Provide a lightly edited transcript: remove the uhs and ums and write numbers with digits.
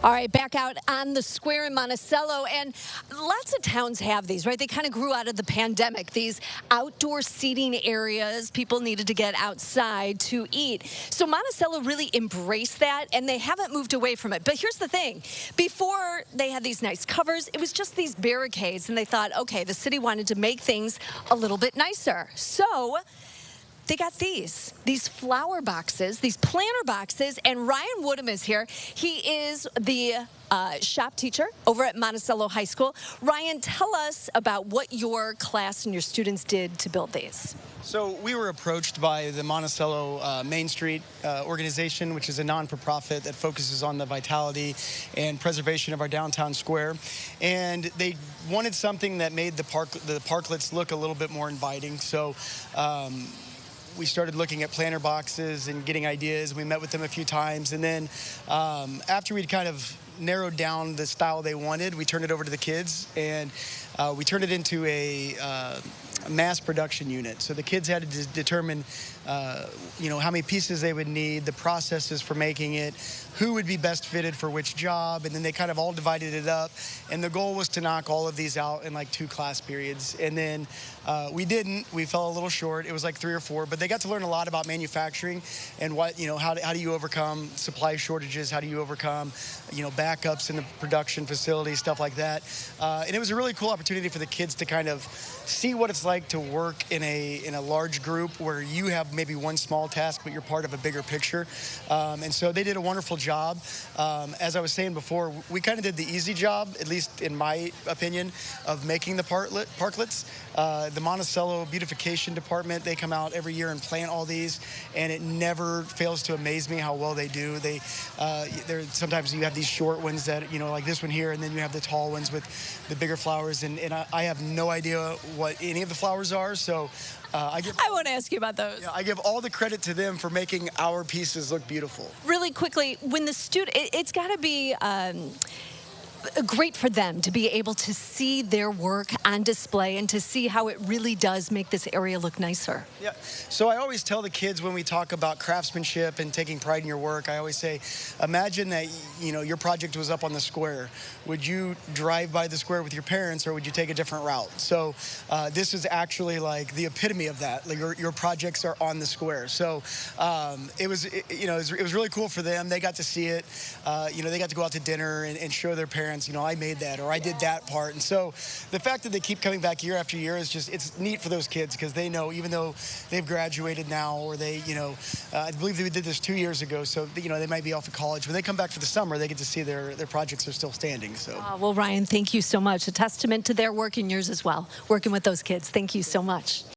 All right, back out on the square in Monticello, and lots of towns have these, right? They kind of grew out of the pandemic, these outdoor seating areas. People needed to get outside to eat. So Monticello really embraced that, and they haven't moved away from it. But here's the thing. Before they had these nice covers, it was just these barricades, and they thought, okay, the city wanted to make things a little bit nicer. So they got these flower boxes, these planter boxes, and Ryan Woodham is here. He is the shop teacher over at Monticello High School. Ryan, tell us about what your class and your students did to build these. So we were approached by the Monticello Main Street organization, which is a non-for-profit that focuses on the vitality and preservation of our downtown square. And they wanted something that made the parklets look a little bit more inviting. So we started looking at planter boxes and getting ideas. We met with them a few times, and then after we'd kind of narrowed down the style they wanted, we turned it over to the kids, and we turned it into a mass production unit. So the kids had to determine how many pieces they would need, the processes for making it, who would be best fitted for which job, and then they kind of all divided it up. And the goal was to knock all of these out in like 2 class periods. And then we didn't. We fell a little short. It was like 3 or 4, but they got to learn a lot about manufacturing and how do you overcome supply shortages? How do you overcome backups in the production facility, stuff like that. And it was a really cool opportunity for the kids to kind of see what it's like to work in a large group where you have maybe one small task, but you're part of a bigger picture. And so they did a wonderful job. As I was saying before, we kind of did the easy job, at least in my opinion, of making the parklets. The Monticello Beautification Department, they come out every year and plant all these, and it never fails to amaze me how well they do. Sometimes you have these short ones that, like this one here, and then you have the tall ones with the bigger flowers, and I have no idea what any of the flowers are, so I want to ask you about those. Yeah, I give all the credit to them for making our pieces look beautiful. Really quickly, when the student, it's got to be great for them to be able to see their work on display and to see how it really does make this area look nicer. Yeah, so I always tell the kids when we talk about craftsmanship and taking pride in your work, I always say, imagine that your project was up on the square. Would you drive by the square with your parents, or would you take a different route? So this is actually like the epitome of that. Like your projects are on the square. So it was really cool for them. They got to see it. They got to go out to dinner and show their parents, I made that, or I did that part. And so the fact that they keep coming back year after year is it's neat for those kids, because they know, even though they've graduated now, or they, I believe they did this 2 years ago, so they might be off of college. When they come back for the summer, they get to see their projects are still standing. So well, Ryan, thank you so much. A testament to their work and yours as well, working with those kids. Thank you so much.